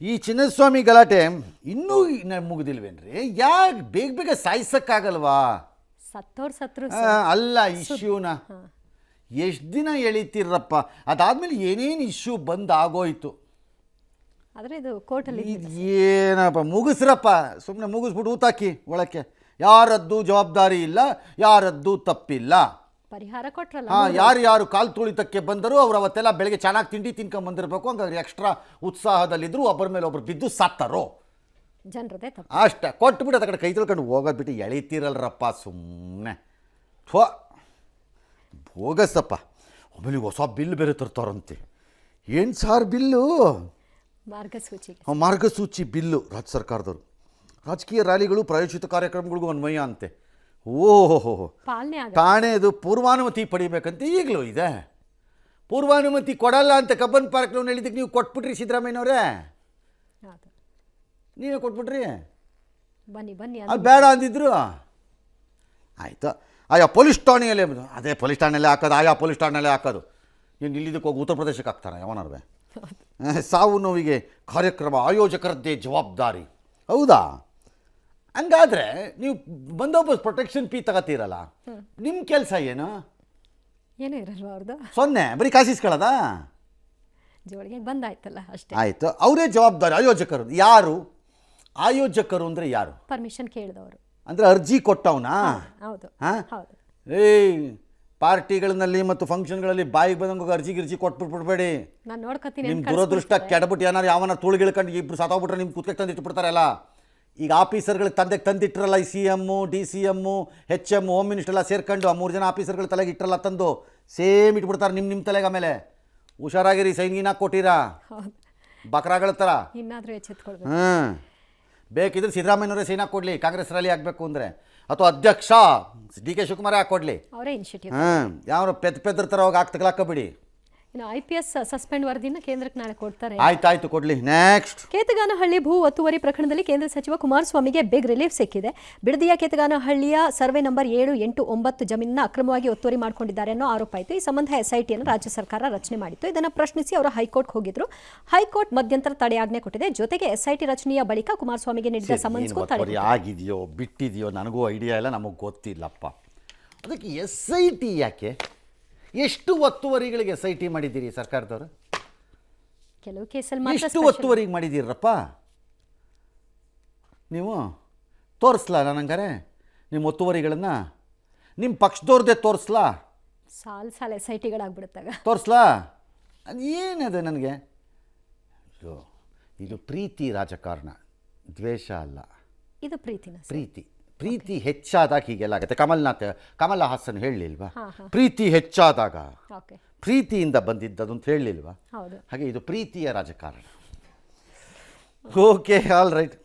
ಈ ಚಿನ್ನಸ್ವಾಮಿ ಗಲಾಟೆ ಇನ್ನೂ ಮುಗಿದಿಲ್ವೇನ್ರಿ? ಯಾಕೆ ಬೇಗ ಬೇಗ ಸಾಯಿಸಕ್ಕಾಗಲ್ವಾ? ಸತ್ರು ಅಲ್ಲ, ಇಶ್ಯೂನ ಎಷ್ಟು ದಿನ ಎಳಿತೀರಪ್ಪ? ಅದಾದ್ಮೇಲೆ ಏನೇನು ಇಶ್ಯೂ ಬಂದು ಆಗೋಯ್ತು. ಆದರೆ ಇದು ಕೋರ್ಟಲ್ಲಿ ಏನಪ್ಪ, ಮುಗಿಸ್ರಪ್ಪ, ಸುಮ್ಮನೆ ಮುಗಿಸ್ಬಿಟ್ಟು ಊತಾಕಿ ಒಳಕ್ಕೆ. ಯಾರದ್ದು ಜವಾಬ್ದಾರಿ ಇಲ್ಲ, ಯಾರದ್ದು ತಪ್ಪಿಲ್ಲ. ಪರಿಹಾರ ಕೊಟ್ರಲ್ಲ. ಯಾರು ಕಾಲು ತುಳಿತಕ್ಕೆ ಬಂದರು ಅವ್ರು ಅವತ್ತೆಲ್ಲ ಬೆಳಗ್ಗೆ ಚೆನ್ನಾಗಿ ತಿಂಡಿ ತಿನ್ಕೊಂಬಂದಿರಬೇಕು. ಹಂಗಾಗಿ ಎಕ್ಸ್ಟ್ರಾ ಉತ್ಸಾಹದಲ್ಲಿದ್ದರು, ಒಬ್ಬರ ಮೇಲೆ ಒಬ್ರು ಬಿದ್ದು ಸತ್ತರೋ, ಜನರದೇ ತಪ್ಪು. ಅಷ್ಟೇ. ಕೊಟ್ಬಿಟ್ಟು ಅದ ಕಡೆ ಕೈ ತೊಳ್ಕೊಂಡು ಹೋಗೋದು ಬಿಟ್ಟು ಎಳಿತೀರಲ್ರಪ್ಪ ಸುಮ್ಮನೆ. ಥೋ, ಬೋಗಸಪ್ಪ. ಆಮೇಲೆ ಹೊಸ ಬಿಲ್ ಬೇರೆ ತರ್ತಾರಂತೆ. ಏನು ಸಾರ್ ಬಿಲ್ಲು? ಮಾರ್ಗಸೂಚಿ ಬಿಲ್ಲು ರಾಜ್ಯ ಸರ್ಕಾರದವರು. ರಾಜಕೀಯ ರ್ಯಾಲಿಗಳು ಪ್ರಾಯೋಜಿತ ಕಾರ್ಯಕ್ರಮಗಳಿಗೂ ಅನ್ವಯ ಅಂತೆ. ಓಹೋ, ಠಾಣೆದು ಪೂರ್ವಾನುಮತಿ ಪಡಿಬೇಕಂತ ಈಗಲೂ ಇದೆ. ಪೂರ್ವಾನುಮತಿ ಕೊಡಲ್ಲ ಅಂತ ಕಬ್ಬನ್ ಪಾರ್ಕ್ ಹೇಳಿದ್ದಕ್ಕೆ ನೀವು ಕೊಟ್ಬಿಟ್ರಿ ಸಿದ್ದರಾಮಯ್ಯನವರೇ. ನೀವೇ ಕೊಟ್ಬಿಟ್ರಿ. ಬನ್ನಿ ಅದು ಬೇಡ ಅಂದಿದ್ರು. ಆಯಿತು, ಆಯಾ ಪೊಲೀಸ್ ಠಾಣೆಯಲ್ಲೇ, ಅದೇ ಪೊಲೀಸ್ ಠಾಣೆಯಲ್ಲೇ ಹಾಕೋದು, ಆಯಾ ಪೊಲೀಸ್ ಠಾಣೆಯಲ್ಲೇ ಹಾಕೋದು. ನೀನು ಇಲ್ಲಿದ್ದಕ್ಕೆ ಹೋಗಿ ಉತ್ತರ ಪ್ರದೇಶಕ್ಕೆ ಹಾಕ್ತಾನೆ ಯಾವನಾರ್ವೆ? ಸಾವು ನೋವಿಗೆ ಕಾರ್ಯಕ್ರಮ ಆಯೋಜಕರದ್ದೇ ಜವಾಬ್ದಾರಿ. ಹೌದಾ? ಹಂಗಾದರೆ ನೀವು ಬಂದೋಬಸ್ತ್ ಪ್ರೊಟೆಕ್ಷನ್ ಫೀ ತಗೋತೀರಲ್ಲ, ನಿಮ್ಮ ಕೆಲಸ ಏನು? ಏನೂ ಇರಲ್ವ ಅವ್ರದ್ದು? ಸೊನ್ನೆ, ಬರೀ ಕಾಸಿಸ್ಕೊಳ್ಳೋದಾ? ಜೋಳಿಗೆ ಬಂದಾಯ್ತಲ್ಲ ಅಷ್ಟೇ. ಆಯಿತು, ಅವರೇ ಜವಾಬ್ದಾರಿ. ಆಯೋಜಕರು ಯಾರು? ಆಯೋಜಕರು ಅಂದರೆ ಯಾರು? ಪರ್ಮಿಷನ್ ಕೇಳಿದವರು, ಅಂದರೆ ಅರ್ಜಿ ಕೊಟ್ಟವನಾ? ಹೌದು. ಹಾಂ, ಏಯ್, ಪಾರ್ಟಿಗಳಲ್ಲಿ ಮತ್ತು ಫಂಕ್ಷನ್ಗಳಲ್ಲಿ ಬಾಯಿಗೆ ಬಂದಂಗೆ ಅರ್ಜಿ ಕೊಟ್ಬಿಟ್ಬಿಡ್ಬೇಡಿ. ನಾನು ನೋಡ್ಕೊತೀನಿ. ನಿಮ್ಮ ದುರದೃಷ್ಟ ಕೆಡಬಿಟ್ಟು ಏನಾರು ಯಾವನ ತುಳಿಗಿಳ್ಕೊಂಡು ಇಬ್ಬರು ಸತ್ತೋಗ್ಬಿಟ್ರೆ ನಿಮ್ಮ ಕುತ್ಕೆ ತಂದಿಟ್ಬಿಡ್ತಾರಲ್ಲ. ಈಗ ಆಫೀಸರ್ಗಳಿಗೆ ತಂದಿಟ್ಟಿರಲ್ಲ, ಈ CM, DCM, HM, home minister ಎಲ್ಲ ಸೇರ್ಕೊಂಡು ಆ 3 ಜನ ಆಫೀಸರ್ಗಳ ತಲೆಗೆ ಇಟ್ಟರಲ್ಲ, ತಂದು ಸೇಮ್ ಇಟ್ಬಿಡ್ತಾರೆ ನಿಮ್ಮ ತಲೆಗೆ. ಆಮೇಲೆ ಹುಷಾರಾಗಿರಿ, ಸೈನ್ಗಿನ ಕೊಟ್ಟಿರಾ ಬಕ್ರಾಗಳ ಥರ. ಇನ್ನಾದರೂ ಎಚ್ಚೆತ್ಕೊಳ್ಬೇಕು. ಬೇಕಿದ್ರೆ ಸಿದ್ದರಾಮಯ್ಯನವರೇ ಸೈನ್ ಹಾಕ್ಕೊಡ್ಲಿ ಕಾಂಗ್ರೆಸ್ ರ್ಯಾಲಿ ಆಗಬೇಕು ಅಂದರೆ, ಅಥವಾ ಅಧ್ಯಕ್ಷ DK ಶಿವಕುಮಾರೇ ಹಾಕ್ಕೊಡ್ಲಿ. ಅವರೇ ಇನಿಷಿಯೇಟಿವ್. ಯಾವ ಪೆದ್ರ ಥರ ಹೋಗಿ ತಗಲಾಕಬೇಡಿ. ಇನ್ನು IPS ಸಸ್ಪೆಂಡ್ ವರದಿನ ಕೇಂದ್ರಕ್ಕೆ ನಾಳೆ ಕೊಡ್ತಾರೆ. ಆಯ್ತು ಕೊಡ್ಲಿ. ನೆಕ್ಸ್ಟ್, ಕೇತಗಾನಹಳ್ಳಿ ಭೂ ಒತ್ತುವರಿ ಪ್ರಕರಣದಲ್ಲಿ ಕೇಂದ್ರ ಸಚಿವ ಕುಮಾರಸ್ವಾಮಿಗೆ ಬಿಗ್ ರಿಲೀಫ್ ಸಿಕ್ಕಿದೆ. ಬಿಡದಿಯ ಕೇತಗಾನಹಳ್ಳಿಯ ಸರ್ವೆ ನಂಬರ್ 7, 8, 9 ಜಮೀನನ್ನ ಅಕ್ರಮವಾಗಿ ಒತ್ತುವರಿ ಮಾಡಿಕೊಂಡಿದ್ದಾರೆ ಅನ್ನೋ ಆರೋಪ ಇತ್ತು. ಈ ಸಂಬಂಧ SITಯನ್ನು ರಾಜ್ಯ ಸರ್ಕಾರ ರಚನೆ ಮಾಡಿತ್ತು. ಇದನ್ನು ಪ್ರಶ್ನಿಸಿ ಅವರು ಹೈಕೋರ್ಟ್ ಹೋಗಿದ್ರು. ಹೈಕೋರ್ಟ್ ಮಧ್ಯಂತರ ತಡೆಯಾಜ್ಞೆ ಕೊಟ್ಟಿದೆ. ಜೊತೆಗೆ SIT ರಚನೆಯ ಬಳಿಕ ಕುಮಾರಸ್ವಾಮಿಗೆ ನೀಡಿದ ಸಮನ್ಸ್ಗೂ ತಡೆ ಆಗಿದೆಯೋ ಬಿಟ್ಟಿದೆಯೋ ನನಗೂ ಐಡಿಯಾ ಇಲ್ಲ, ನಮಗೆ ಗೊತ್ತಿಲ್ಲಪ್ಪ. ಅದಕ್ಕೆ SIT ಯಾಕೆ? ಎಷ್ಟು ಒತ್ತುವರಿಗಳಿಗೆ SIT ಮಾಡಿದ್ದೀರಿ ಸರ್ಕಾರದವರು? ಕೆಲವು ಕೇಸಲ್ಲಿ ಎಷ್ಟು ಒತ್ತುವರಿಗೆ ಮಾಡಿದ್ದೀರಪ್ಪ ನೀವು? ತೋರಿಸ್ಲಾ ನನಂಗಾರೆ ನಿಮ್ಮ ಒತ್ತುವರಿಗಳನ್ನು? ನಿಮ್ಮ ಪಕ್ಷದವ್ರದ್ದೇ ತೋರಿಸ್ಲಾ? ಸಾಲ SITಗಳಾಗ್ಬಿಡುತ್ತಾಗ ತೋರಿಸ್ಲಾ? ಅದು ಏನದು ನನಗೆ? ಇದು ಪ್ರೀತಿ ರಾಜಕಾರಣ, ದ್ವೇಷ ಅಲ್ಲ. ಇದು ಪ್ರೀತಿ ಹೆಚ್ಚಾದಾಗ ಹೀಗೆಲ್ಲ ಆಗುತ್ತೆ. ಕಮಲ ಹಾಸನ್ ಹೇಳಲಿಲ್ವಾ? ಪ್ರೀತಿ ಹೆಚ್ಚಾದಾಗ ಪ್ರೀತಿಯಿಂದ ಬಂದಿದ್ದದು ಅಂತ ಹೇಳಲಿಲ್ವಾ? ಹಾಗೆ ಇದು ಪ್ರೀತಿಯ ರಾಜಕಾರಣ. Okay, all right.